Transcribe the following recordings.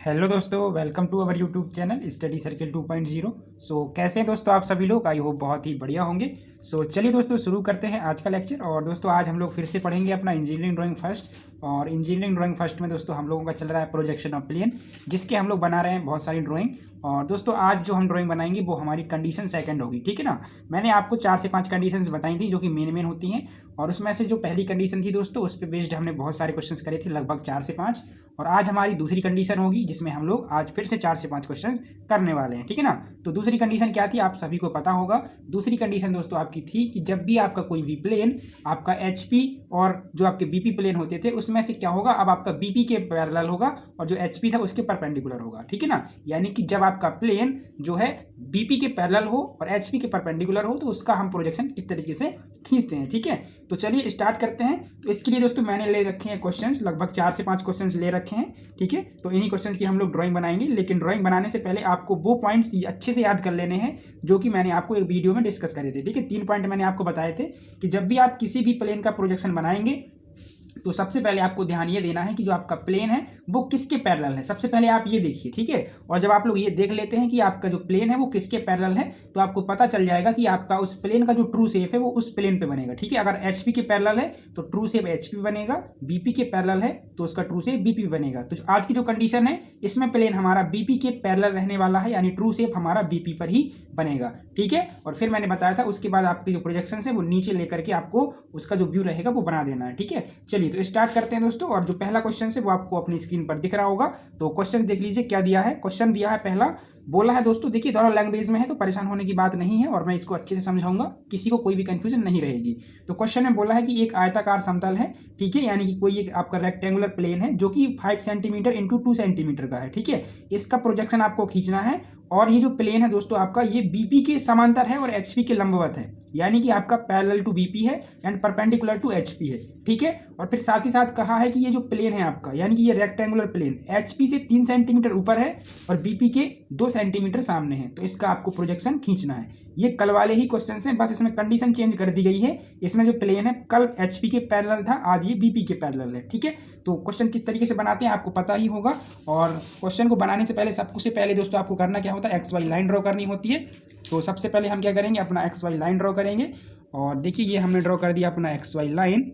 Hello दोस्तों, welcome to our YouTube channel study circle 2.0। कैसे हैं दोस्तों आप सभी लोग? आई होप बहुत ही बढ़िया होंगे। चलिए दोस्तों शुरू करते हैं आज का लेक्चर। और दोस्तों आज हम लोग फिर से पढ़ेंगे अपना इंजीनियरिंग ड्राइंग फर्स्ट। और इंजीनियरिंग ड्राइंग फर्स्ट में दोस्तों हम लोगों का चल रहा है प्रोजेक्शन ऑफ प्लेन, जिसके हम लोग बना रहे हैं बहुत सारी ड्राइंग। और दोस्तों आज जो हम ड्राइंग बनाएंगे वो हमारी कंडीशन सेकंड होगी, ठीक है ना। मैंने आपको 4 से 5 कंडीशंस बताई थी जो कि मेन होती हैं। और उसमें से जो पहली कंडीशन थी दोस्तों, उस पर बेस्ड हमने बहुत सारे क्वेश्चंस करे थे, लगभग 4 से 5। और आज हमारी दूसरी कंडीशन होगी जिसमें हम लोग आज फिर से 4 से 5 क्वेश्चंस करने वाले हैं, ठीक है ना। तो दूसरी कंडीशन क्या थी आप सभी को पता होगा। दूसरी कंडीशन दोस्तों आपकी थी कि जब भी आपका कोई भी प्लेन आपका एचपी और जो आपके बीपी प्लेन होते थे उसमें से क्या होगा, अब आपका बीपी के पैरेलल होगा और जो एचपी था उसके परपेंडिकुलर होगा, ठीक है ना। यानी कि जब आपका प्लेन जो है बीपी के पैरेलल हो और एचपी के परपेंडिकुलर हो तो उसका हम प्रोजेक्शन किस तरीके से खींचते हैं, ठीक है। तो चलिए स्टार्ट करते हैं। तो इसके लिए दोस्तों मैंने ले रखे हैं क्वेश्चंस, लगभग 4 से 5 क्वेश्चंस ले रखे हैं, ठीक है। तो इन्हीं क्वेश्चंस की हम लोग ड्राइंग बनाएंगे। लेकिन ड्राइंग बनाने से पहले आपको वो पॉइंट्स अच्छे से याद कर लेने हैं जो कि मैंने आपको एक वीडियो में डिस्कस करे थे, ठीक है। 3 पॉइंट मैंने आपको बताए थे कि जब भी आप किसी भी प्लेन का प्रोजेक्शन बनाएंगे तो सबसे पहले आपको ध्यान ये देना है कि जो आपका प्लेन है वो किसके पैरेलल है। सबसे पहले आप ये देखिए, ठीक है। और जब आप लोग ये देख लेते हैं कि आपका जो प्लेन है वो किसके पैरेलल है तो आपको पता चल जाएगा कि आपका उस प्लेन का जो ट्रू शेप है वो उस प्लेन पे बनेगा, ठीक है। अगर एचपी के पैरेलल है तो ट्रू शेप एचपी बनेगा, बीपी के पैरेलल है तो उसका ट्रू शेप बीपी बनेगा। तो आज की जो कंडीशन है इसमें प्लेन हमारा बीपी के पैरेलल रहने वाला है, यानी ट्रू शेप हमारा बीपी पर ही बनेगा, ठीक है। और फिर मैंने बताया था उसके बाद आपके जो प्रोजेक्शन है वो नीचे लेकर के आपको उसका जो व्यू रहेगा वो बना देना है, ठीक है। चलिए तो स्टार्ट करते हैं दोस्तों। और जो पहला क्वेश्चन है वो आपको अपनी स्क्रीन पर दिख रहा होगा। तो क्वेश्चन देख लीजिए क्या दिया है। क्वेश्चन दिया है पहला, बोला है दोस्तों, देखिए दोनों लैंग्वेज में है तो परेशान होने की बात नहीं है और मैं इसको अच्छे से समझाऊंगा, किसी को कोई भी कंफ्यूजन नहीं रहेगी। तो क्वेश्चन में बोला है कि एक आयताकार समतल है, ठीक है, यानी कि कोई एक आपका रेक्टेंगुलर प्लेन है जो कि 5 सेंटीमीटर इंटू 2 सेंटीमीटर का है, ठीक है। इसका प्रोजेक्शन आपको खींचना है। और ये जो प्लेन है दोस्तों आपका ये बीपी के समांतर है और एचपी के लंबवत है, यानी कि आपका पैरेलल टू बीपी है एंड परपेंडिकुलर टू एचपी है, ठीक है। और फिर साथ ही साथ कहा है कि ये जो प्लेन है आपका, यानी कि ये रेक्टेंगुलर प्लेन एचपी से 3 सेंटीमीटर ऊपर है और बीपी के 2 सेंटीमीटर सामने है, तो इसका आपको प्रोजेक्शन खींचना है। ये कल वाले ही क्वेश्चन हैं, बस इसमें कंडीशन चेंज कर दी गई है। इसमें जो प्लेन है कल एचपी के पैरेलल था, आज ये बीपी के पैरेलल है, ठीक है। तो क्वेश्चन किस तरीके से बनाते हैं आपको पता ही होगा। और क्वेश्चन को बनाने से पहले सबसे पहले दोस्तों आपको करना क्या होता है, एक्स वाई लाइन ड्रॉ करनी होती है। तो सबसे पहले हम क्या करेंगे, अपना एक्स वाई लाइन ड्रॉ करेंगे। और देखिए ये हमने ड्रॉ कर दिया अपना एक्स वाई लाइन।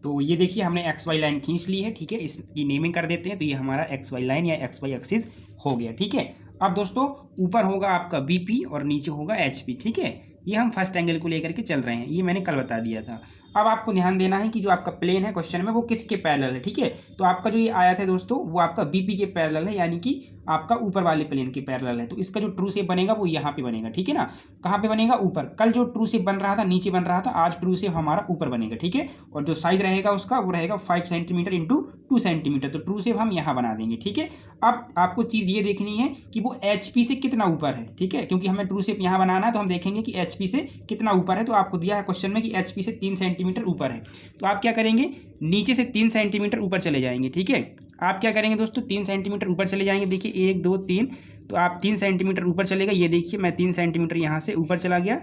तो ये देखिए हमने एक्स वाई लाइन खींच ली है, ठीक है। इसकी नेमिंग कर देते हैं। तो ये हमारा एक्स वाई लाइन या एक्स वाई एक्सिस हो गया, ठीक है। अब दोस्तों ऊपर होगा आपका बीपी और नीचे होगा एचपी, ठीक है। ये हम फर्स्ट एंगल को लेकर के चल रहे हैं, ये मैंने कल बता दिया था। अब आपको ध्यान देना है कि जो आपका प्लेन है क्वेश्चन में वो किसके पैरेलल है, ठीक है। तो आपका जो ये आया था दोस्तों वो आपका बीपी के पैरेलल है, यानी कि आपका ऊपर वाले प्लेन के पैरेलल है। तो इसका जो ट्रू शेप बनेगा वो यहाँ पे बनेगा, ठीक है ना। कहाँ पे बनेगा, ऊपर। कल जो ट्रू शेप बन रहा था नीचे बन रहा था, आज ट्रू शेप हमारा ऊपर बनेगा, ठीक है। और जो साइज रहेगा उसका वो रहेगा 5 सेंटीमीटर इंटू 2 सेंटीमीटर। तो ट्रू शेप हम यहाँ बना देंगे, ठीक है। अब आपको चीज़ ये देखनी है कि वो एचपी से कितना ऊपर है, ठीक है, क्योंकि हमें ट्रू शेप यहाँ बनाना है। तो हम देखेंगे कि एचपी से कितना ऊपर है। तो आपको दिया है क्वेश्चन में कि एचपी से 3 सेंटीमीटर ऊपर है। तो आप क्या करेंगे, नीचे से 3 सेंटीमीटर ऊपर चले जाएंगे, ठीक है। आप क्या करेंगे दोस्तों, 3 सेंटीमीटर ऊपर चले जाएंगे। देखिए 1 2 3, तो आप 3 सेंटीमीटर ऊपर चलेगा। ये देखिए मैं 3 सेंटीमीटर यहाँ से ऊपर चला गया,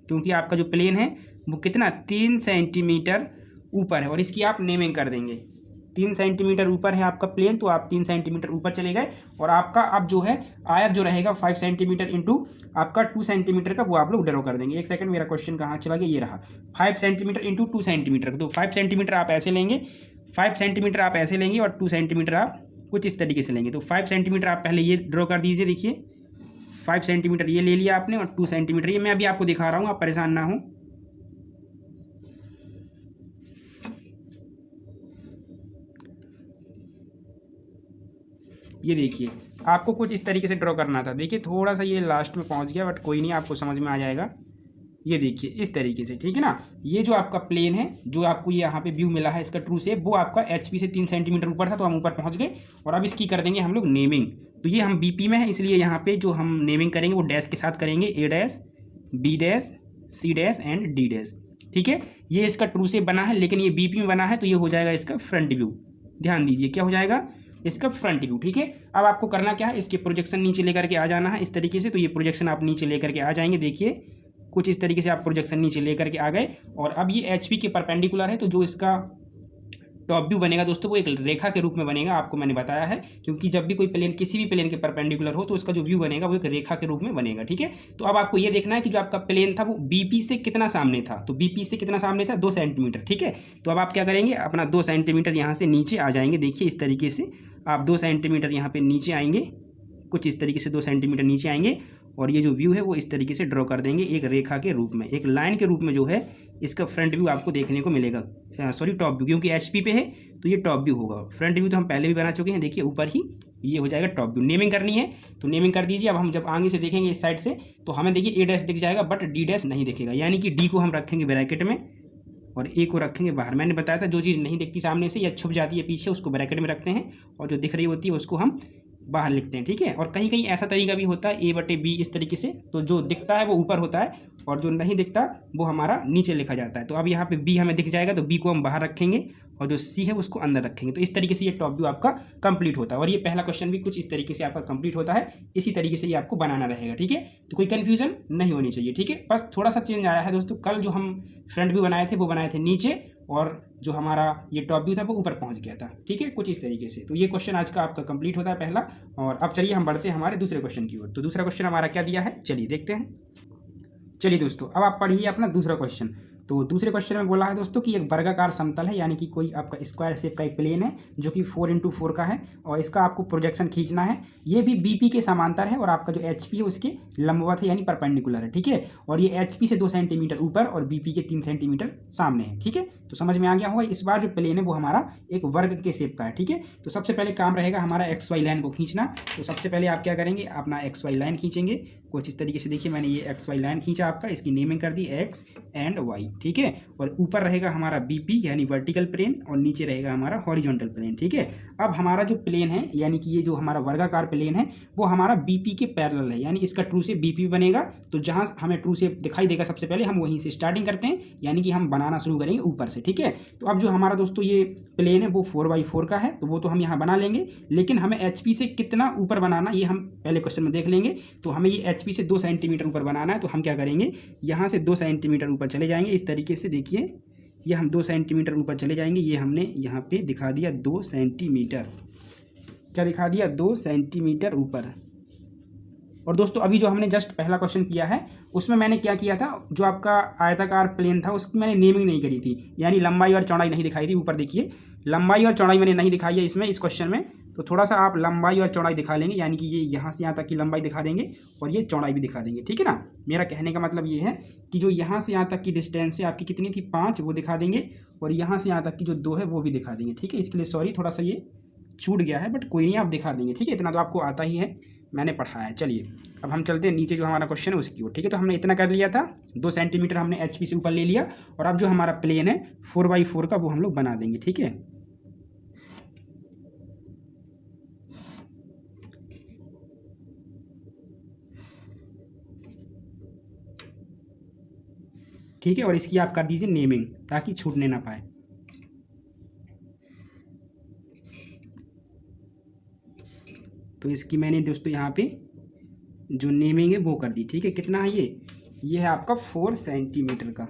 क्योंकि आपका जो प्लेन है वो कितना 3 सेंटीमीटर ऊपर है। और इसकी आप नेमिंग कर देंगे, 3 सेंटीमीटर ऊपर है आपका प्लेन, तो आप 3 सेंटीमीटर ऊपर चले गए। और आपका अब जो है आयत जो रहेगा 5 सेंटीमीटर इंटू आपका 2 सेंटीमीटर का, वो आप लोग ड्रॉ कर देंगे। एक सेकंड, मेरा क्वेश्चन कहाँ चला गया, ये रहा 5 सेंटीमीटर इंटू 2 सेंटीमीटर। तो 5 सेंटीमीटर आप ऐसे लेंगे, 5 सेंटीमीटर आप ऐसे लेंगे और 2 सेंटीमीटर आप कुछ इस तरीके से लेंगे। तो 5 सेंटीमीटर आप पहले ये ड्रॉ कर दीजिए। देखिए 5 सेंटीमीटर ये ले लिया आपने और 2 सेंटीमीटर ये मैं अभी आपको दिखा रहा हूँ, आप परेशान ना हो। ये देखिए आपको कुछ इस तरीके से ड्रॉ करना था। देखिए थोड़ा सा ये लास्ट में पहुंच गया, बट कोई नहीं, आपको समझ में आ जाएगा। ये देखिए इस तरीके से, ठीक है ना। ये जो आपका प्लेन है, जो आपको ये यहाँ पे व्यू मिला है इसका ट्रू शेप, वो आपका एचपी से 3 सेंटीमीटर ऊपर था, तो हम ऊपर पहुँच गए। और अब इसकी कर देंगे हम लोग नेमिंग। तो ये हम बीपी में है, इसलिए यहाँ पे जो हम नेमिंग करेंगे वो डैश के साथ करेंगे, A dash, B dash, C dash and D dash, ठीक है। ये इसका ट्रू शेप बना है, लेकिन ये बीपी में बना है, तो ये हो जाएगा इसका फ्रंट व्यू। ध्यान दीजिए क्या हो जाएगा, इसका फ्रंट व्यू, ठीक है। अब आपको करना क्या है, इसके प्रोजेक्शन नीचे लेकर के आ जाना है इस तरीके से। तो ये प्रोजेक्शन आप नीचे लेकर के आ जाएंगे। देखिए कुछ इस तरीके से आप प्रोजेक्शन नीचे लेकर के आ गए। और अब ये एचपी के परपेंडिकुलर है, तो जो इसका टॉप व्यू बनेगा दोस्तों वो एक रेखा के रूप में बनेगा, आपको मैंने बताया है, क्योंकि जब भी कोई प्लेन किसी भी प्लेन के परपेंडिकुलर हो तो उसका जो व्यू बनेगा वो एक रेखा के रूप में बनेगा। ठीक है, तो अब आपको ये देखना है कि जो आपका प्लेन था वो बीपी से कितना सामने था। तो बीपी से कितना सामने था, 2 सेंटीमीटर। ठीक है, तो अब आप क्या करेंगे, अपना 2 सेंटीमीटर यहाँ से नीचे आ जाएंगे। देखिए इस तरीके से आप 2 सेंटीमीटर यहाँ पे नीचे आएंगे, कुछ इस तरीके से 2 सेंटीमीटर नीचे आएंगे और ये जो व्यू है वो इस तरीके से ड्रॉ कर देंगे एक रेखा के रूप में, एक लाइन के रूप में जो है इसका फ्रंट व्यू आपको देखने को मिलेगा। सॉरी टॉप व्यू, क्योंकि एचपी पे है तो ये टॉप व्यू होगा। फ्रंट व्यू तो हम पहले भी बना चुके हैं, देखिए ऊपर ही ये हो जाएगा टॉप व्यू। नेमिंग करनी है तो नेमिंग कर दीजिए। अब हम जब आगे से देखेंगे इस साइड से तो हमें देखिए ए डैश दिख जाएगा बट डी डैश नहीं दिखेगा, यानी कि डी को हम रखेंगे ब्रैकेट में और ए को रखेंगे बाहर। मैंने बताया था जो चीज़ नहीं दिखती सामने से या छुप जाती है पीछे उसको ब्रैकेट में रखते हैं और जो दिख रही होती है उसको हम बाहर लिखते हैं। ठीक है, और कहीं कहीं ऐसा तरीका भी होता है A/B इस तरीके से, तो जो दिखता है वो ऊपर होता है और जो नहीं दिखता वो हमारा नीचे लिखा जाता है। तो अब यहाँ पे B हमें दिख जाएगा तो B को हम बाहर रखेंगे और जो C है उसको अंदर रखेंगे। तो इस तरीके से ये टॉप व्यू आपका कंप्लीट होता है और ये पहला क्वेश्चन भी कुछ इस तरीके से आपका कंप्लीट होता है। इसी तरीके से ये आपको बनाना रहेगा। ठीक है, तो कोई कन्फ्यूजन नहीं होनी चाहिए। ठीक है, बस थोड़ा सा चेंज आया है दोस्तों। कल जो हम फ्रंट व्यू बनाए थे वो बनाए थे नीचे और जो हमारा ये टॉप व्यू था वो ऊपर पहुंच गया था। ठीक है, कुछ इस तरीके से। तो ये क्वेश्चन आज का आपका कंप्लीट होता है पहला। और अब चलिए हम बढ़ते हैं हमारे दूसरे क्वेश्चन की ओर। तो दूसरा क्वेश्चन हमारा क्या दिया है, चलिए देखते हैं। चलिए दोस्तों, अब आप पढ़िए अपना दूसरा क्वेश्चन। तो दूसरे क्वेश्चन में बोला है दोस्तों कि एक वर्गाकार समतल है, यानी कि कोई आपका स्क्वायर शेप का एक प्लेन है जो कि 4x4 का है और इसका आपको प्रोजेक्शन खींचना है। ये भी बीपी के समांतर है और आपका जो एचपी है उसके लंबवत है यानी परपेंडिकुलर है। ठीक है, और ये एचपी से 2 सेंटीमीटर ऊपर और बीपी के 3 सेंटीमीटर सामने है। ठीक है, तो समझ में आ गया होगा। इस बार जो प्लेन है वो हमारा एक वर्ग के शेप का है। ठीक है, तो सबसे पहले काम रहेगा हमारा एक्स वाई लाइन को खींचना। तो सबसे पहले आप क्या करेंगे, अपना एक्स वाई लाइन खींचेंगे कुछ इस तरीके से। देखिए मैंने ये एक्स वाई लाइन खींचा आपका, इसकी नेमिंग कर दी एक्स एंड वाई। ठीक है, और ऊपर रहेगा हमारा बीपी यानी वर्टिकल प्लेन और नीचे रहेगा हमारा हॉरिजॉन्टल प्लेन। ठीक है, अब हमारा जो प्लेन है यानी कि ये जो हमारा वर्गाकार प्लेन है वो हमारा बीपी के पैरेलल है, यानी इसका ट्रू शेप बीपी बनेगा। तो जहाँ हमें ट्रू शेप दिखाई देगा सबसे पहले हम वहीं से स्टार्टिंग करते हैं, यानी कि हम बनाना शुरू करेंगे ऊपर से। ठीक है, तो अब जो हमारा दोस्तों ये प्लेन है वो 4x4 का है तो वो तो हम यहाँ बना लेंगे, लेकिन हमें एचपी से कितना ऊपर बनाना ये हम पहले क्वेश्चन में देख लेंगे। तो हमें ये एचपी से 2 सेंटीमीटर ऊपर बनाना है। तो हम क्या करेंगे, यहाँ से 2 सेंटीमीटर ऊपर चले जाएंगे इस तरीके से। देखिए ये हम 2 सेंटीमीटर ऊपर चले जाएंगे। ये हमने यहाँ पे दिखा दिया 2 सेंटीमीटर, क्या दिखा दिया, 2 सेंटीमीटर ऊपर। और दोस्तों अभी जो हमने जस्ट पहला क्वेश्चन किया है उसमें मैंने क्या किया था, जो आपका आयताकार प्लेन था उसकी मैंने नेमिंग नहीं करी थी, यानी लंबाई और चौड़ाई नहीं दिखाई थी। ऊपर देखिए लंबाई और चौड़ाई मैंने नहीं दिखाई है इसमें इस क्वेश्चन में। तो थोड़ा सा आप लंबाई और चौड़ाई दिखा लेंगे, यानी कि ये यहाँ से यहाँ तक की लंबाई दिखा देंगे और ये चौड़ाई भी दिखा देंगे। ठीक है ना, मेरा कहने का मतलब ये है कि जो यहाँ से यहाँ तक की डिस्टेंस है आपकी कितनी थी, 5, वो दिखा देंगे और यहाँ से यहाँ तक की जो 2 है वो भी दिखा देंगे। ठीक है, इसके लिए सॉरी थोड़ा सा ये छूट गया है बट कोई नहीं, आप दिखा देंगे। ठीक है, इतना तो आपको आता ही है, मैंने पढ़ा है। चलिए अब हम चलते हैं नीचे जो हमारा क्वेश्चन है उसकी ओर। ठीक है, तो हमने इतना कर लिया था, 2 सेंटीमीटर हमने एचपी से ऊपर ले लिया और अब जो हमारा प्लेन है 4x4 का वो हम लोग बना देंगे। ठीक है, ठीक है, और इसकी आप कर दीजिए नेमिंग ताकि छूटने ना पाए। तो इसकी मैंने दोस्तों यहाँ पे जो नेमिंग है वो कर दी। ठीक है, कितना है ये है आपका 4 सेंटीमीटर का।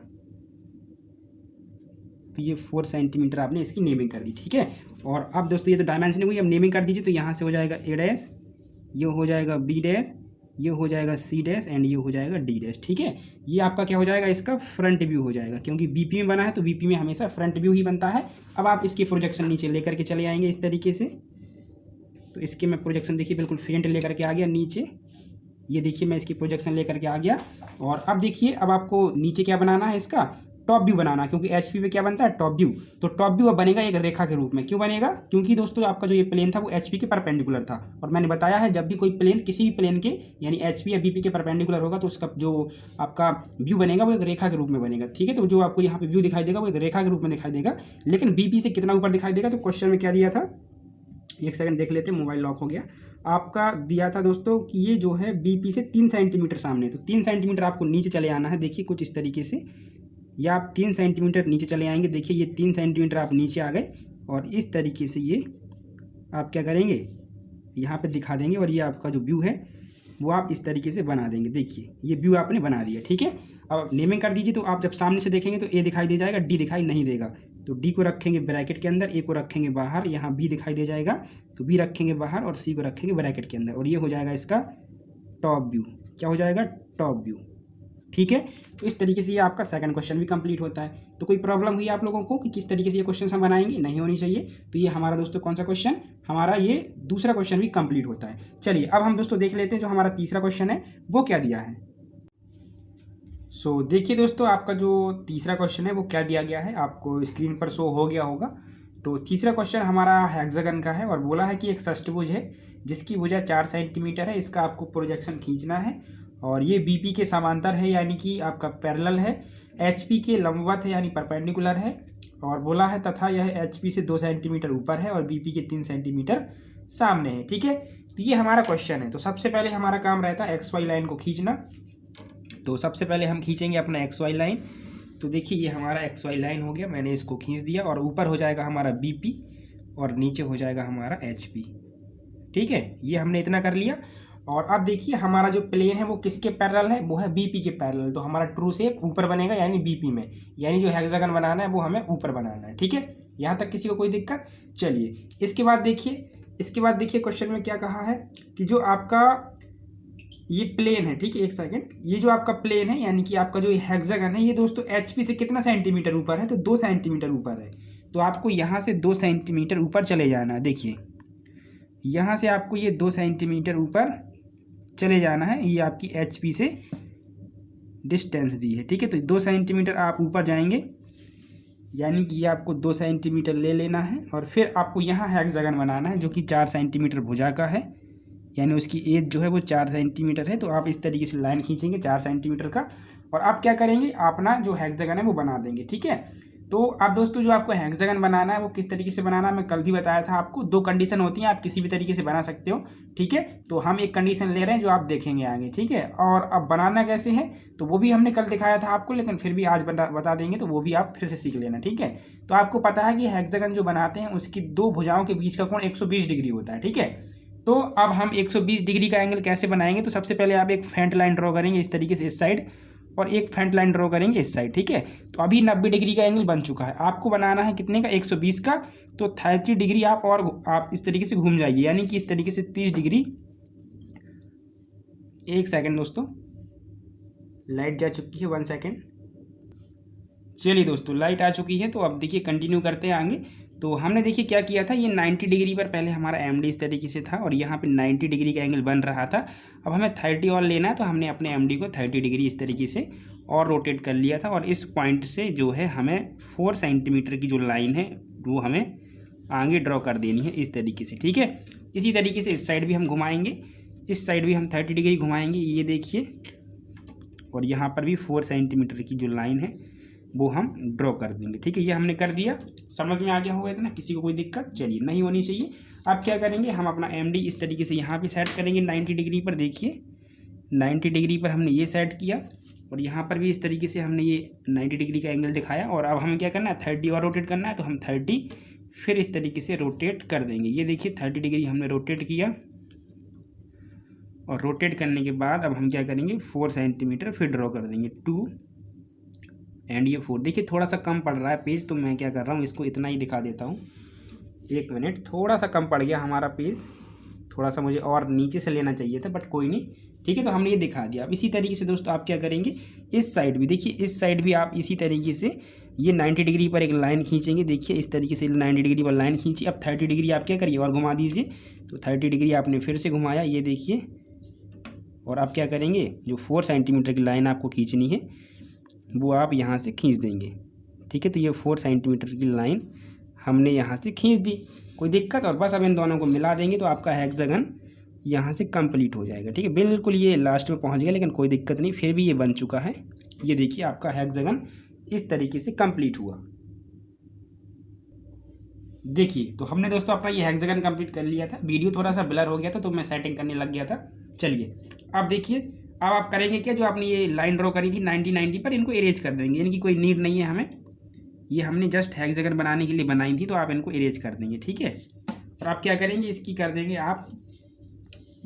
तो ये 4 सेंटीमीटर आपने इसकी नेमिंग कर दी। ठीक है, और अब दोस्तों ये तो डायमेंशन हुई, अब नेमिंग कर दीजिए। तो यहाँ से हो जाएगा ए डैश, ये हो जाएगा बी डैश, ये हो जाएगा सी डैश एंड ये हो जाएगा डी डैश। ठीक है, ये आपका क्या हो जाएगा, इसका फ्रंट व्यू हो जाएगा, क्योंकि बीपी में बना है तो बीपी में हमेशा फ्रंट व्यू ही बनता है। अब आप इसके प्रोजेक्शन नीचे लेकर के चले आएंगे इस तरीके से। तो इसके मैं प्रोजेक्शन देखिए बिल्कुल फेंट लेकर के आ गया नीचे, ये देखिए मैं इसकी प्रोजेक्शन लेकर के आ गया। और अब देखिए अब आपको नीचे क्या बनाना है, इसका टॉप व्यू बनाना, क्योंकि एचपी पे क्या बनता है, टॉप व्यू। तो टॉप व्यू अब बनेगा एक रेखा के रूप में। क्यों बनेगा, क्योंकि दोस्तों आपका जो ये प्लेन था वो एचपी के परपेंडिकुलर था और मैंने बताया है जब भी कोई प्लेन किसी भी प्लेन के यानी एचपी या बीपी के परपेंडिकुलर होगा तो उसका जो आपका व्यू बनेगा वो एक रेखा के रूप में बनेगा। ठीक है, तो जो आपको यहाँ पे व्यू दिखाई देगा वो एक रेखा के रूप में दिखाई देगा, लेकिन बीपी से कितना ऊपर दिखाई देगा। तो क्वेश्चन में क्या दिया था, एक सेकंड देख लेते हैं, मोबाइल लॉक हो गया। आपका दिया था दोस्तों कि ये जो है बीपी से 3 सेंटीमीटर सामने, तो 3 सेंटीमीटर आपको नीचे चले आना है। देखिए कुछ इस तरीके से, या आप 3 सेंटीमीटर नीचे चले आएंगे। देखिए ये 3 सेंटीमीटर आप नीचे आ गए और इस तरीके से ये आप क्या करेंगे, यहाँ पे दिखा देंगे और ये आपका जो व्यू है वो आप इस तरीके से बना देंगे। देखिए ये व्यू आपने बना दिया। ठीक है, अब नेमिंग कर दीजिए। तो आप जब सामने से देखेंगे तो ए दिखाई दे जाएगा, डी दिखाई नहीं देगा। तो डी को रखेंगे ब्रैकेट के अंदर, ए को रखेंगे बाहर, यहाँ बी दिखाई दे जाएगा तो बी रखेंगे बाहर और सी को रखेंगे ब्रैकेट के अंदर, और ये हो जाएगा इसका टॉप व्यू। क्या हो जाएगा? Top view. ठीक है, तो इस तरीके से ये आपका सेकंड क्वेश्चन भी कंप्लीट होता है। तो कोई प्रॉब्लम हुई आप लोगों को कि किस तरीके से ये क्वेश्चन हम बनाएंगे? नहीं होनी चाहिए। तो ये हमारा दोस्तों कौन सा क्वेश्चन? हमारा ये दूसरा क्वेश्चन भी कंप्लीट होता है। चलिए अब हम दोस्तों देख लेते हैं जो हमारा तीसरा क्वेश्चन है वो क्या दिया है। देखिए दोस्तों, आपका जो तीसरा क्वेश्चन है वो क्या दिया गया है, आपको स्क्रीन पर शो हो गया होगा। तो तीसरा क्वेश्चन हमारा हेक्सागन का है और बोला है कि एक षष्ठभुज है जिसकी भुजा 4 सेंटीमीटर है, इसका आपको प्रोजेक्शन खींचना है और ये बीपी के समांतर है यानी कि आपका पैरेलल है, एचपी के लंबवत है यानी परपेंडिकुलर है, और बोला है तथा यह एचपी से 2 सेंटीमीटर ऊपर है और बीपी के 3 सेंटीमीटर सामने है। ठीक है, तो ये हमारा क्वेश्चन है। तो सबसे पहले हमारा काम रहता है एक्स वाई लाइन को खींचना। तो सबसे पहले हम खींचेंगे अपना एक्स वाई लाइन। तो देखिए ये हमारा एक्स वाई लाइन हो गया, मैंने इसको खींच दिया और ऊपर हो जाएगा हमारा बीपी और नीचे हो जाएगा हमारा एचपी। ठीक है, ये हमने इतना कर लिया। और अब देखिए हमारा जो प्लेन है वो किसके पैरेलल है? वो है बीपी के पैरेलल। तो हमारा ट्रू शेप ऊपर बनेगा यानी बीपी में, यानी जो हेक्सागन बनाना है वो हमें ऊपर बनाना है। ठीक है, यहाँ तक किसी को कोई दिक्कत? चलिए इसके बाद देखिए क्वेश्चन में क्या कहा है कि जो आपका ये प्लेन है, ठीक है, एक सेकंड, ये जो आपका प्लेन है यानी कि आपका जो हेक्सागन है ये दोस्तों एचपी से कितना सेंटीमीटर ऊपर है? तो 2 सेंटीमीटर ऊपर है। तो आपको यहाँ से 2 सेंटीमीटर ऊपर चले जाना है। देखिए यहाँ से आपको ये 2 सेंटीमीटर ऊपर चले जाना है, ये आपकी एचपी से डिस्टेंस दी है। ठीक है, तो 2 सेंटीमीटर आप ऊपर जाएंगे यानी कि ये आपको 2 सेंटीमीटर ले लेना है और फिर आपको यहाँ हेक्सागन बनाना है जो कि 4 सेंटीमीटर भुजा का है, यानी उसकी एज जो है वो 4 सेंटीमीटर है। तो आप इस तरीके से लाइन खींचेंगे 4 सेंटीमीटर का और आप क्या करेंगे? अपना जो हेक्सागन है वो बना देंगे। ठीक है, तो अब दोस्तों जो आपको हेक्सागन बनाना है वो किस तरीके से बनाना है मैं कल भी बताया था आपको। 2 कंडीशन होती हैं, आप किसी भी तरीके से बना सकते हो। ठीक है, तो हम एक कंडीशन ले रहे हैं जो आप देखेंगे आगे। ठीक है, और अब बनाना कैसे है तो वो भी हमने कल दिखाया था आपको, लेकिन फिर भी आज बता देंगे तो वो भी आप फिर से सीख लेना। ठीक है, तो आपको पता है कि हेक्सागन जो बनाते हैं उसकी 2 भुजाओं के बीच का कोण 120 डिग्री होता है। ठीक है, तो अब हम 120 डिग्री का एंगल कैसे बनाएंगे? तो सबसे पहले आप एक फेंट लाइन ड्रॉ करेंगे इस तरीके से इस साइड और एक फेंट लाइन ड्रॉ करेंगे इस साइड। ठीक है, तो अभी 90 डिग्री का एंगल बन चुका है। आपको बनाना है कितने का? 120 का। तो 30 डिग्री आप इस तरीके से घूम जाइए यानी कि इस तरीके से 30 डिग्री। एक सेकंड दोस्तों, लाइट जा चुकी है, 1 सेकंड। चलिए दोस्तों, लाइट आ चुकी है। तो अब देखिए कंटिन्यू करते हैं आगे। तो हमने देखिए क्या किया था, ये 90 डिग्री पर पहले हमारा एमडी इस तरीके से था और यहाँ पे 90 डिग्री का एंगल बन रहा था। अब हमें 30 और लेना है तो हमने अपने एमडी को 30 डिग्री इस तरीके से और रोटेट कर लिया था और इस पॉइंट से जो है हमें 4 सेंटीमीटर की जो लाइन है वो हमें आगे ड्रॉ कर देनी है इस तरीके से। ठीक है, इसी तरीके से इस साइड भी हम घुमाएंगे, इस साइड भी हम 30 डिग्री घुमाएंगे, ये देखिए, और यहाँ पर भी 4 सेंटीमीटर की जो लाइन है वो हम ड्रॉ कर देंगे। ठीक है, ये हमने कर दिया। समझ में आ गया होगा इतना? किसी को कोई दिक्कत? चलिए, नहीं होनी चाहिए। अब क्या करेंगे, हम अपना एमडी इस तरीके से यहाँ पे सेट करेंगे 90 डिग्री पर। देखिए 90 डिग्री पर हमने ये सेट किया और यहाँ पर भी इस तरीके से हमने ये 90 डिग्री का एंगल दिखाया। और अब हमें क्या करना है? 30 और रोटेट करना है। तो हम 30 फिर इस तरीके से रोटेट कर देंगे। ये देखिए 30 डिग्री हमने रोटेट किया और रोटेट करने के बाद अब हम क्या करेंगे? 4 सेंटीमीटर फिर ड्रॉ कर देंगे, 2 एंड ये 4। देखिए थोड़ा सा कम पड़ रहा है पेज, तो मैं क्या कर रहा हूँ, इसको इतना ही दिखा देता हूँ। 1 मिनट, थोड़ा सा कम पड़ गया हमारा पेज, थोड़ा सा मुझे और नीचे से लेना चाहिए था, बट कोई नहीं। ठीक है, तो हमने ये दिखा दिया। अब इसी तरीके से दोस्तों आप क्या करेंगे, इस साइड भी देखिए, इस साइड भी आप इसी तरीके से ये 90 डिग्री पर एक लाइन खींचेंगे। देखिए इस तरीके से 90 डिग्री पर लाइन खींची। अब 30 डिग्री आप क्या करिए और घुमा दीजिए। तो 30 डिग्री आपने फिर से घुमाया, ये देखिए। और आप क्या करेंगे, जो 4 सेंटीमीटर की लाइन आपको खींचनी है वो आप यहाँ से खींच देंगे। ठीक है, तो ये 4 सेंटीमीटर की लाइन हमने यहाँ से खींच दी, कोई दिक्कत? और बस अब इन दोनों को मिला देंगे तो आपका हेक्सागन यहाँ से कंप्लीट हो जाएगा। ठीक है, बिल्कुल ये लास्ट में पहुँच गया, लेकिन कोई दिक्कत नहीं, फिर भी ये बन चुका है। ये देखिए आपका हेक्सागन इस तरीके से कंप्लीट हुआ। देखिए, तो हमने दोस्तों अपना ये हेक्सागन कंप्लीट कर लिया था। वीडियो थोड़ा सा ब्लर हो गया था तो मैं सेटिंग करने लग गया था। चलिए अब देखिए, अब आप करेंगे क्या, जो आपने ये लाइन ड्रॉ करी थी 90 पर, इनको इरेज कर देंगे। इनकी कोई नीड नहीं है हमें, ये हमने जस्ट हेक्सागन बनाने के लिए बनाई थी, तो आप इनको इरेज कर देंगे। ठीक है, और आप क्या करेंगे, इसकी कर देंगे आप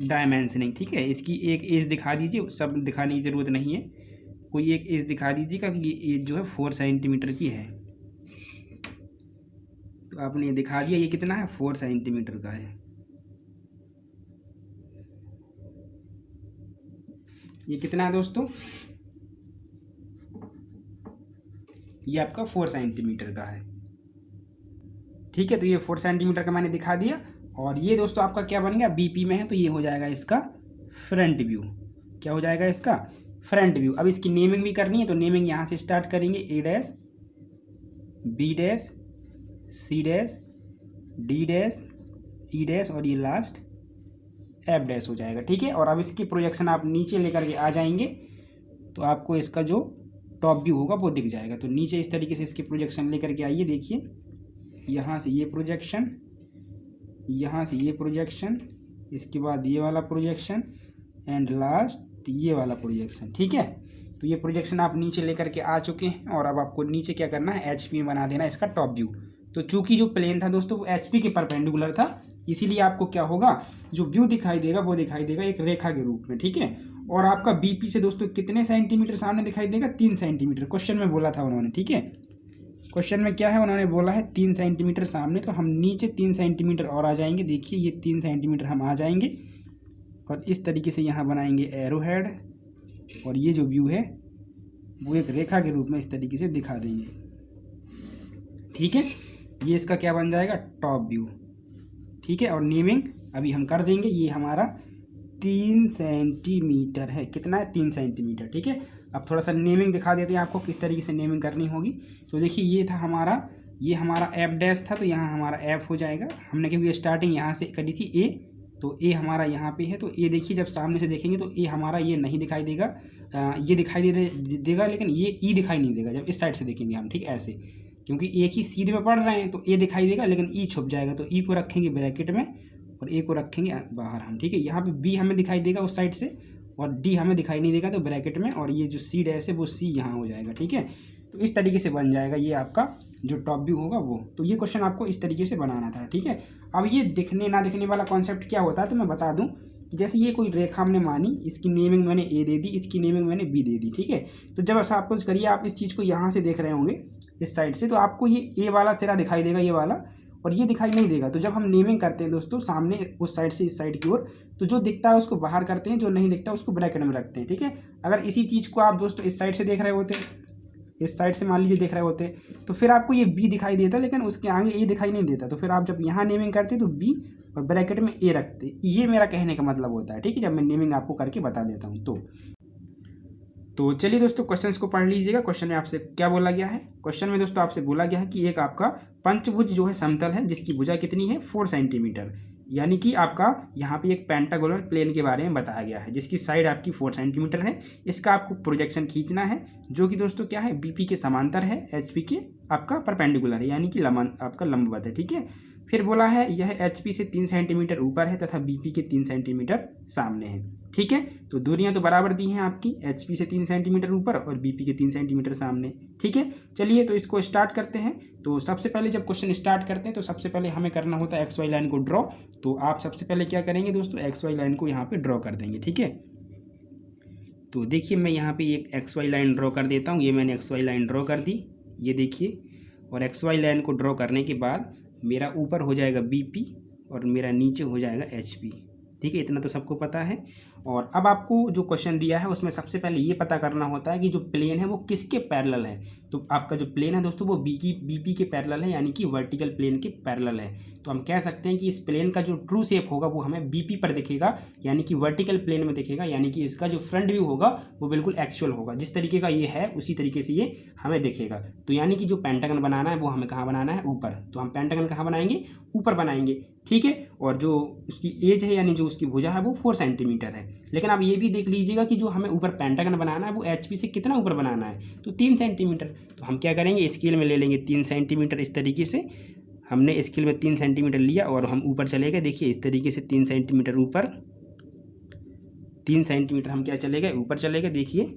डायमेंशनिंग। ठीक है, इसकी एक एज दिखा दीजिए, सब दिखाने की ज़रूरत नहीं है, कोई एक एज दिखा दीजिएगा कि ये एज जो है 4 सेंटीमीटर की है। तो आपने ये दिखा दिया, ये कितना है 4 सेंटीमीटर का है। ये कितना है दोस्तों, ये आपका 4 सेंटीमीटर का है। ठीक है, तो ये 4 सेंटीमीटर का मैंने दिखा दिया। और ये दोस्तों आपका क्या बन गया, बीपी में है तो ये हो जाएगा इसका फ्रंट व्यू। क्या हो जाएगा इसका फ्रंट व्यू। अब इसकी नेमिंग भी करनी है, तो नेमिंग यहाँ से स्टार्ट करेंगे, A dash, B dash, C dash, D dash, E dash और ये लास्ट एफ डैश हो जाएगा। ठीक है, और अब इसकी प्रोजेक्शन आप नीचे लेकर के आ जाएंगे तो आपको इसका जो टॉप व्यू होगा वो दिख जाएगा। तो नीचे इस तरीके से इसकी प्रोजेक्शन लेकर के आइए, देखिए यहाँ से ये प्रोजेक्शन, यहाँ से ये प्रोजेक्शन, इसके बाद ये वाला प्रोजेक्शन एंड लास्ट ये वाला प्रोजेक्शन। ठीक है, तो ये प्रोजेक्शन आप नीचे लेकर के आ चुके हैं और अब आपको नीचे क्या करना है, एचपी में बना देना इसका टॉप व्यू। तो चूंकि जो प्लेन था दोस्तों वो एचपी के परपेंडिकुलर था, इसीलिए आपको क्या होगा, जो व्यू दिखाई देगा वो दिखाई देगा एक रेखा के रूप में। ठीक है, और आपका बीपी से दोस्तों कितने सेंटीमीटर सामने दिखाई देगा, 3 सेंटीमीटर। क्वेश्चन में बोला था उन्होंने। ठीक है, क्वेश्चन में क्या है, उन्होंने बोला है 3 सेंटीमीटर सामने, तो हम नीचे 3 सेंटीमीटर और आ जाएंगे। देखिए ये 3 सेंटीमीटर हम आ जाएंगे और इस तरीके से यहाँ बनाएंगे एरो हेड और ये जो व्यू है वो एक रेखा के रूप में इस तरीके से दिखा देंगे। ठीक है, ये इसका क्या बन जाएगा, टॉप व्यू। ठीक है, और नेमिंग अभी हम कर देंगे, ये हमारा 3 सेंटीमीटर है। कितना है, 3 सेंटीमीटर। ठीक है, अब थोड़ा सा नेमिंग दिखा देते हैं आपको किस तरीके से नेमिंग करनी होगी। तो देखिए ये था हमारा, ये हमारा एफ डैश था, तो यहाँ हमारा एफ हो जाएगा। हमने क्योंकि स्टार्टिंग यहाँ से करी थी ए, तो ए हमारा यहाँ पे है। तो ए देखिए जब सामने से देखेंगे तो ए हमारा ये नहीं दिखाई देगा, ये दिखाई देगा लेकिन ये ई दिखाई नहीं देगा जब इस साइड से देखेंगे हम। ठीक, ऐसे क्योंकि एक ही सीधे में पढ़ रहे हैं तो ए दिखाई देगा लेकिन ई छुप जाएगा, तो ई को रखेंगे ब्रैकेट में और ए को रखेंगे बाहर हम। ठीक है, यहाँ पे बी हमें दिखाई देगा उस साइड से और डी हमें दिखाई नहीं देगा तो ब्रैकेट में, और ये जो सी डैश है वो सी यहाँ हो जाएगा। ठीक है, तो इस तरीके से बन जाएगा ये आपका जो टॉप व्यू होगा वो। तो ये क्वेश्चन आपको इस तरीके से बनाना था। ठीक है, अब ये दिखने ना दिखने वाला कॉन्सेप्ट क्या होता है तो मैं बता दूं कि जैसे ये कोई रेखा हमने मानी, इसकी नेमिंग मैंने ए दे दी, इसकी नेमिंग मैंने बी दे दी। ठीक है, तो जब ऐसा आपको करिए, आप इस चीज़ को यहाँ से देख रहे होंगे इस साइड से, तो आपको ये ए वाला सिरा दिखाई देगा, ये वाला, और ये दिखाई नहीं देगा। तो जब हम नेमिंग करते हैं दोस्तों सामने उस साइड से इस साइड की ओर, तो जो दिखता है उसको बाहर करते हैं, जो नहीं दिखता उसको ब्रैकेट में रखते हैं। ठीक है, अगर इसी चीज़ को आप दोस्तों इस साइड से देख रहे होते, इस साइड से मान लीजिए देख रहे होते, तो फिर आपको ये बी दिखाई देता लेकिन उसके आगे ए दिखाई नहीं देता। तो फिर आप जब यहाँ नेमिंग करते तो बी और ब्रैकेट में ए रखते। ये मेरा कहने का मतलब होता है। ठीक है, जब मैं नेमिंग आपको करके बता देता हूँ तो चलिए दोस्तों क्वेश्चंस को पढ़ लीजिएगा। क्वेश्चन में आपसे क्या बोला गया है, क्वेश्चन में दोस्तों आपसे बोला गया है कि एक आपका पंचभुज जो है समतल है जिसकी भुजा कितनी है 4 सेंटीमीटर, यानी कि आपका यहाँ पे एक पेंटागोनल प्लेन के बारे में बताया गया है जिसकी साइड आपकी 4 सेंटीमीटर है। इसका आपको प्रोजेक्शन खींचना है जो कि दोस्तों क्या है, बीपी के समांतर है, एचपी के आपका परपेंडिकुलर है, यानी कि आपका लंबवत है। ठीक है, फिर बोला है यह एचपी से 3 सेंटीमीटर ऊपर है तथा बीपी के 3 सेंटीमीटर सामने है। ठीक है, तो दूरियां तो बराबर दी हैं आपकी, एचपी से 3 सेंटीमीटर ऊपर और बीपी के 3 सेंटीमीटर सामने। ठीक है, चलिए तो इसको स्टार्ट करते हैं। तो सबसे पहले जब क्वेश्चन स्टार्ट करते हैं तो सबसे पहले हमें करना होता है एक्स वाई लाइन को ड्रॉ। तो आप सबसे पहले क्या करेंगे दोस्तों, एक्स वाई लाइन को यहाँ पे ड्रॉ कर देंगे। ठीक है, तो देखिए मैं यहाँ पे एक एक्स वाई लाइन ड्रॉ कर देता हूँ। ये मैंने एक्स वाई लाइन ड्रॉ कर दी, ये देखिए। और एक्स वाई लाइन को ड्रॉ करने के बाद मेरा ऊपर हो जाएगा बीपी और मेरा नीचे हो जाएगा एचपी। ठीक है, इतना तो सबको पता है। और अब आपको जो क्वेश्चन दिया है उसमें सबसे पहले ये पता करना होता है कि जो प्लेन है वो किसके पैरेलल है। तो आपका जो प्लेन है दोस्तों वो बीपी के पैरेलल है, यानी कि वर्टिकल प्लेन के पैरेलल है। तो हम कह सकते हैं कि इस प्लेन का जो ट्रू शेप होगा वो हमें बीपी पर दिखेगा, यानी कि वर्टिकल प्लेन में दिखेगा, यानी कि इसका जो फ्रंट व्यू होगा वो बिल्कुल एक्चुअल होगा। जिस तरीके का ये है उसी तरीके से ये हमें दिखेगा। तो यानी कि जो पेंटागन बनाना है वो हमें कहाँ बनाना है, ऊपर। तो हम पेंटागन कहाँ बनाएंगे, ऊपर बनाएंगे। ठीक है, और जो उसकी एज है यानी जो उसकी भुजा है वो 4 सेंटीमीटर है। लेकिन आप ये भी देख लीजिएगा कि जो हमें ऊपर पेंटागन बनाना है वो एचपी से कितना ऊपर बनाना है, तो 3 सेंटीमीटर। तो हम क्या करेंगे, स्केल में ले लेंगे 3 सेंटीमीटर। इस तरीके से हमने स्केल में 3 सेंटीमीटर लिया और हम ऊपर चले गए। देखिए इस तरीके से 3 सेंटीमीटर ऊपर, 3 सेंटीमीटर हम क्या चले गए, ऊपर चले गए। देखिए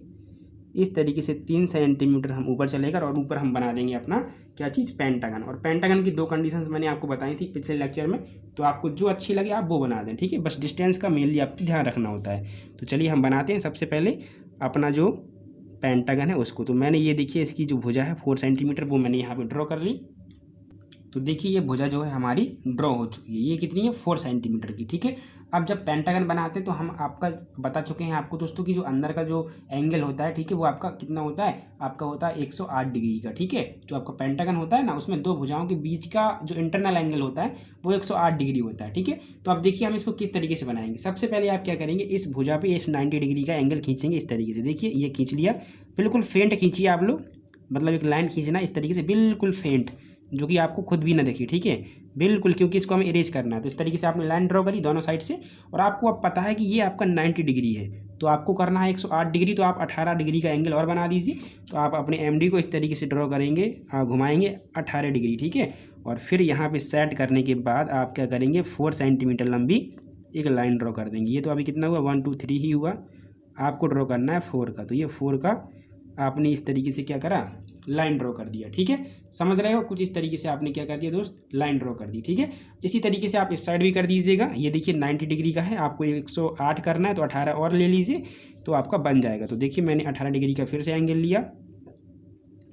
इस तरीके से 3 सेंटीमीटर हम ऊपर चलेगा और ऊपर हम बना देंगे अपना क्या चीज़, पेंटागन। और पेंटागन की 2 कंडीशंस मैंने आपको बताई थी पिछले लेक्चर में, तो आपको जो अच्छी लगे आप वो बना दें। ठीक है, बस डिस्टेंस का मेनली आपको ध्यान रखना होता है। तो चलिए हम बनाते हैं सबसे पहले अपना जो पेंटागन है उसको। तो मैंने ये देखिए इसकी जो भुजा है 4 सेंटीमीटर वो मैंने यहाँ पर ड्रॉ कर ली। तो देखिए ये भुजा जो है हमारी ड्रॉ हो चुकी है। ये कितनी है 4 सेंटीमीटर की, ठीक है। अब जब पेंटागन बनाते हैं तो हम आपका बता चुके हैं आपको दोस्तों कि जो अंदर का जो एंगल होता है, ठीक है, वो आपका कितना होता है, आपका होता है 108 डिग्री का, ठीक है। जो आपका पेंटागन होता है ना, उसमें दो भुजाओं के बीच का जो इंटरनल एंगल होता है वो 108 डिग्री होता है, ठीक है। तो अब देखिए हम इसको किस तरीके से बनाएंगे। सबसे पहले आप क्या करेंगे, इस भुजा पे इस 90 डिग्री का एंगल खींचेंगे इस तरीके से। देखिए ये खींच लिया, बिल्कुल फेंट खींचिए आप लोग, मतलब एक लाइन खींचना इस तरीके से बिल्कुल फेंट, जो कि आपको खुद भी ना दिखे, ठीक है, बिल्कुल, क्योंकि इसको हमें इरेज करना है। तो इस तरीके से आपने लाइन ड्रॉ करी दोनों साइड से, और आपको अब पता है कि ये आपका 90 डिग्री है, तो आपको करना है 108 डिग्री, तो आप 18 डिग्री का एंगल और बना दीजिए। तो आप अपने एमडी को इस तरीके से ड्रॉ करेंगे, घुमाएंगे 18 डिग्री, ठीक है। और फिर यहाँ पे सेट करने के बाद आप क्या करेंगे, 4 सेंटीमीटर लंबी एक लाइन ड्रॉ कर देंगे। ये तो अभी कितना हुआ, 1 2 3 ही हुआ, आपको ड्रॉ करना है 4 का। तो ये 4 का आपने इस तरीके से क्या करा, लाइन ड्रॉ कर दिया, ठीक है। समझ रहे हो, कुछ इस तरीके से आपने क्या कर दिया दोस्त, लाइन ड्रॉ कर दी, ठीक है। इसी तरीके से आप इस साइड भी कर दीजिएगा। ये देखिए 90 डिग्री का है, आपको 108 करना है, तो 18 और ले लीजिए, तो आपका बन जाएगा। तो देखिए मैंने 18 डिग्री का फिर से एंगल लिया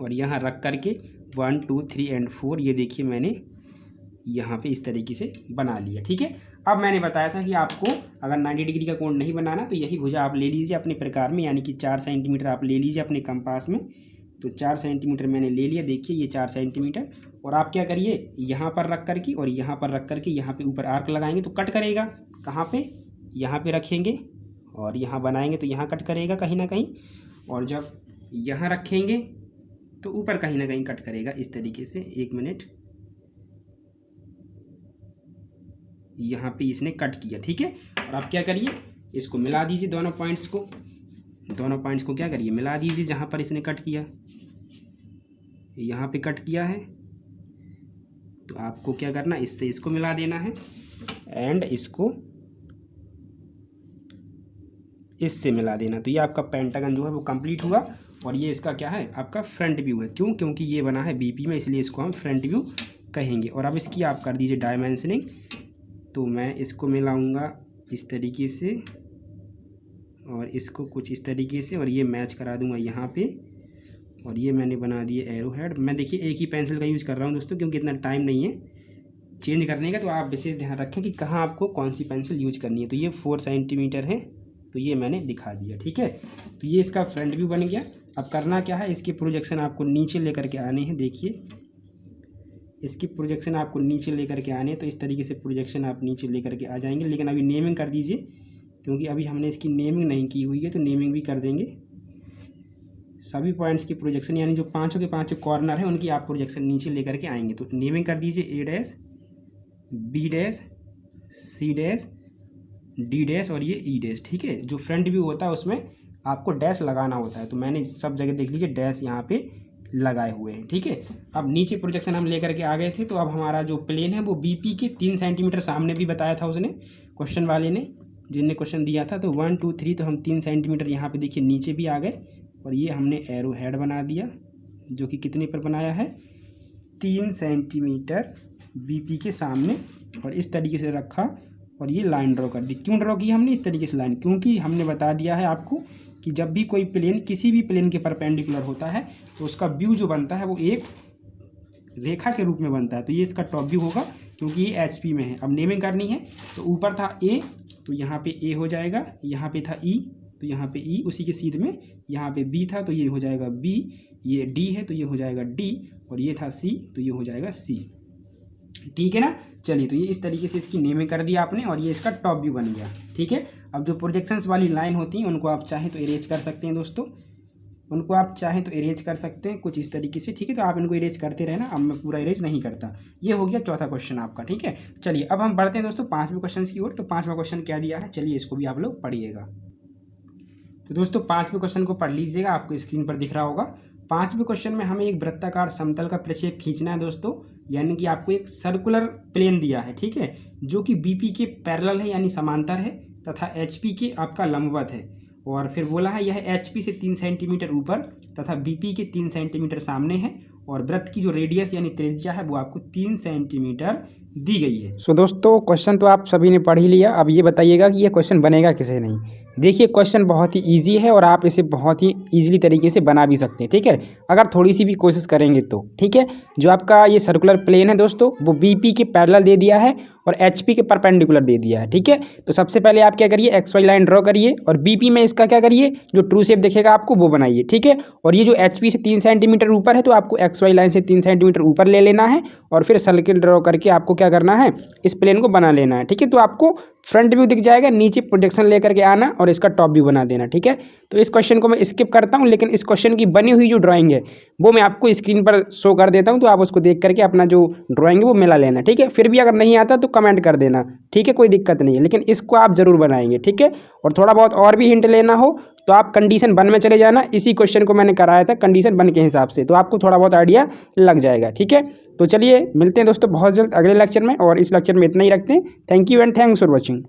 और यहाँ रख करके 1 2 3 एंड 4 ये देखिए मैंने यहाँ पे इस तरीके से बना लिया, ठीक है। अब मैंने बताया था कि आपको अगर 90 डिग्री का कोण नहीं बनाना तो यही भुजा आप ले लीजिए अपने प्रकार में, यानी कि 4 सेंटीमीटर आप ले लीजिए अपने कंपास में। तो 4 सेंटीमीटर मैंने ले लिया, देखिए ये 4 सेंटीमीटर। और आप क्या करिए, यहाँ पर रख करके और यहाँ पर रख करके यहाँ पे ऊपर आर्क लगाएंगे तो कट करेगा। कहाँ पे, यहाँ पे रखेंगे और यहाँ बनाएंगे तो यहाँ कट करेगा कहीं ना कहीं, और जब यहाँ रखेंगे तो ऊपर कहीं ना कहीं कट करेगा इस तरीके से। 1 मिनट, यहाँ पे इसने कट किया, ठीक है। और आप क्या करिए, इसको मिला दीजिए दोनों पॉइंट्स को, दोनों पॉइंट्स को क्या करिए, मिला दीजिए जहाँ पर इसने कट किया। यहाँ पे कट किया है तो आपको क्या करना, इससे इसको मिला देना है एंड इसको इससे मिला देना। तो ये आपका पेंटागन जो है वो कंप्लीट हुआ। और ये इसका क्या है, आपका फ्रंट व्यू है। क्यों, क्योंकि ये बना है बीपी में, इसलिए इसको हम फ्रंट व्यू कहेंगे। और अब इसकी आप कर दीजिए डायमेंशनिंग। तो मैं इसको मिलाऊंगा इस तरीके से और इसको कुछ इस तरीके से, और ये मैच करा दूंगा यहाँ पे। और ये मैंने बना दिए एरो हेड। मैं देखिए एक ही पेंसिल का यूज़ कर रहा हूँ दोस्तों, क्योंकि इतना टाइम नहीं है चेंज करने का। तो आप विशेष ध्यान रखें कि कहाँ आपको कौन सी पेंसिल यूज करनी है। तो ये 4 सेंटीमीटर है, तो ये मैंने दिखा दिया, ठीक है। तो ये इसका फ्रंट व्यू बन गया। अब करना क्या है, इसके प्रोजेक्शन आपको नीचे लेकर के आने हैं। देखिए इसकी प्रोजेक्शन आपको नीचे लेकर के आने हैं, तो इस तरीके से प्रोजेक्शन आप नीचे लेकर के आ जाएंगे। लेकिन अभी नेमिंग कर दीजिए, क्योंकि अभी हमने इसकी नेमिंग नहीं की हुई है, तो नेमिंग भी कर देंगे। सभी पॉइंट्स की प्रोजेक्शन, यानी जो पाँचों के पाँचों कॉर्नर है उनकी आप प्रोजेक्शन नीचे लेकर के आएंगे। तो नेमिंग कर दीजिए A dash, B dash, C dash, D dash और ये E डैश, ठीक है। जो फ्रंट व्यू होता है उसमें आपको डैश लगाना होता है, तो मैंने सब जगह देख लीजिए डैश यहाँ पे लगाए हुए हैं, ठीक है। अब नीचे प्रोजेक्शन हम लेकर के आ गए थे। तो अब हमारा जो प्लेन है वो बीपी के 3 सेंटीमीटर सामने भी बताया था उसने, क्वेश्चन वाले ने, जिनने क्वेश्चन दिया था। तो 1 2 3 तो हम 3 सेंटीमीटर यहाँ पे देखिए नीचे भी आ गए। और ये हमने एरो हेड बना दिया, जो कि कितने पर बनाया है, 3 सेंटीमीटर बीपी के सामने, और इस तरीके से रखा और ये लाइन ड्रॉ कर दी। क्यों ड्रॉ की हमने इस तरीके से लाइन, क्योंकि हमने बता दिया है आपको कि जब भी कोई प्लेन किसी भी प्लेन के परपेंडिकुलर होता है तो उसका व्यू जो बनता है वो एक रेखा के रूप में बनता है। तो ये इसका टॉप व्यू होगा, क्योंकि ये HP में है। अब नेमिंग करनी है, तो ऊपर था A, तो यहाँ पे A हो जाएगा, यहाँ पे था E, तो यहाँ पे E, उसी के सीध में यहाँ पे B था, तो ये हो जाएगा B, ये D है तो ये हो जाएगा D, और ये था C, तो ये हो जाएगा C, ठीक है ना। चलिए, तो ये इस तरीके से इसकी नेमिंग कर दिया आपने, और ये इसका टॉप व्यू बन गया, ठीक है। अब जो प्रोजेक्शंस वाली लाइन होती हैं उनको आप चाहें तो इरेज कर सकते हैं दोस्तों, उनको आप चाहें तो इरेज कर सकते हैं कुछ इस तरीके से, ठीक है। तो आप इनको इरेज करते रहना, अब मैं पूरा इरेज नहीं करता। ये हो गया चौथा क्वेश्चन आपका, ठीक है। चलिए अब हम बढ़ते हैं दोस्तों 5वें क्वेश्चन की ओर। तो 5वां क्वेश्चन क्या दिया है, चलिए इसको भी आप लोग पढ़िएगा। तो दोस्तों 5वें क्वेश्चन को पढ़ लीजिएगा, आपको स्क्रीन पर दिख रहा होगा। 5वें क्वेश्चन में हमें एक वृत्ताकार समतल का प्रक्षेप खींचना है दोस्तों, यानी कि आपको एक सर्कुलर प्लेन दिया है, ठीक है, जो कि बीपी के पैरेलल है यानी समांतर है, तथा एचपी के आपका लंबवत है। और फिर बोला है यह एचपी से 3 सेंटीमीटर ऊपर तथा बीपी के 3 सेंटीमीटर सामने है, और वृत्त की जो रेडियस यानी त्रिज्या है वो आपको 3 सेंटीमीटर दी गई है। सो दोस्तों क्वेश्चन तो आप सभी ने पढ़ ही लिया। अब ये बताइएगा कि ये क्वेश्चन बनेगा किसे नहीं। देखिए क्वेश्चन बहुत ही इजी है और आप इसे बहुत ही ईजिली तरीके से बना भी सकते हैं, ठीक है, अगर थोड़ी सी भी कोशिश करेंगे तो, ठीक है। जो आपका ये सर्कुलर प्लेन है दोस्तों, वो बीपी के पैरेलल दे दिया है और एचपी के परपेंडिकुलर दे दिया है, ठीक है। तो सबसे पहले आप क्या करिए, एक्स वाई लाइन ड्रॉ करिए और बीपी में इसका क्या करिए, जो ट्रू शेप दिखेगा आपको वो बनाइए, ठीक है। और ये जो एचपी से 3 सेंटीमीटर ऊपर है तो आपको एक्स वाई लाइन से 3 सेंटीमीटर ऊपर ले लेना है और फिर सर्किल ड्रॉ करके आपको क्या करना है, इस प्लेन को बना लेना है, ठीक है। तो आपको फ्रंट व्यू दिख जाएगा, नीचे प्रोजेक्शन लेकर के आना और इसका टॉप व्यू बना देना, ठीक है। तो इस क्वेश्चन को मैं स्किप करता हूं, लेकिन इस क्वेश्चन की बनी हुई जो ड्राइंग है वो मैं आपको स्क्रीन पर शो कर देता हूं, तो आप उसको देख करके अपना जो ड्राइंग है वो मिला लेना, ठीक है। फिर भी अगर नहीं आता तो कमेंट कर देना, ठीक है, कोई दिक्कत नहीं है, लेकिन इसको आप जरूर बनाएंगे, ठीक है। और थोड़ा बहुत और भी हिंट लेना हो तो आप कंडीशन 1 में चले जाना। इसी क्वेश्चन को मैंने कराया था कंडीशन 1 के हिसाब से, तो आपको थोड़ा बहुत आइडिया लग जाएगा, ठीक है। तो चलिए मिलते हैं दोस्तों बहुत जल्द अगले लेक्चर में, और इस लेक्चर में इतना ही रखते हैं। Thank you and thanks for watching.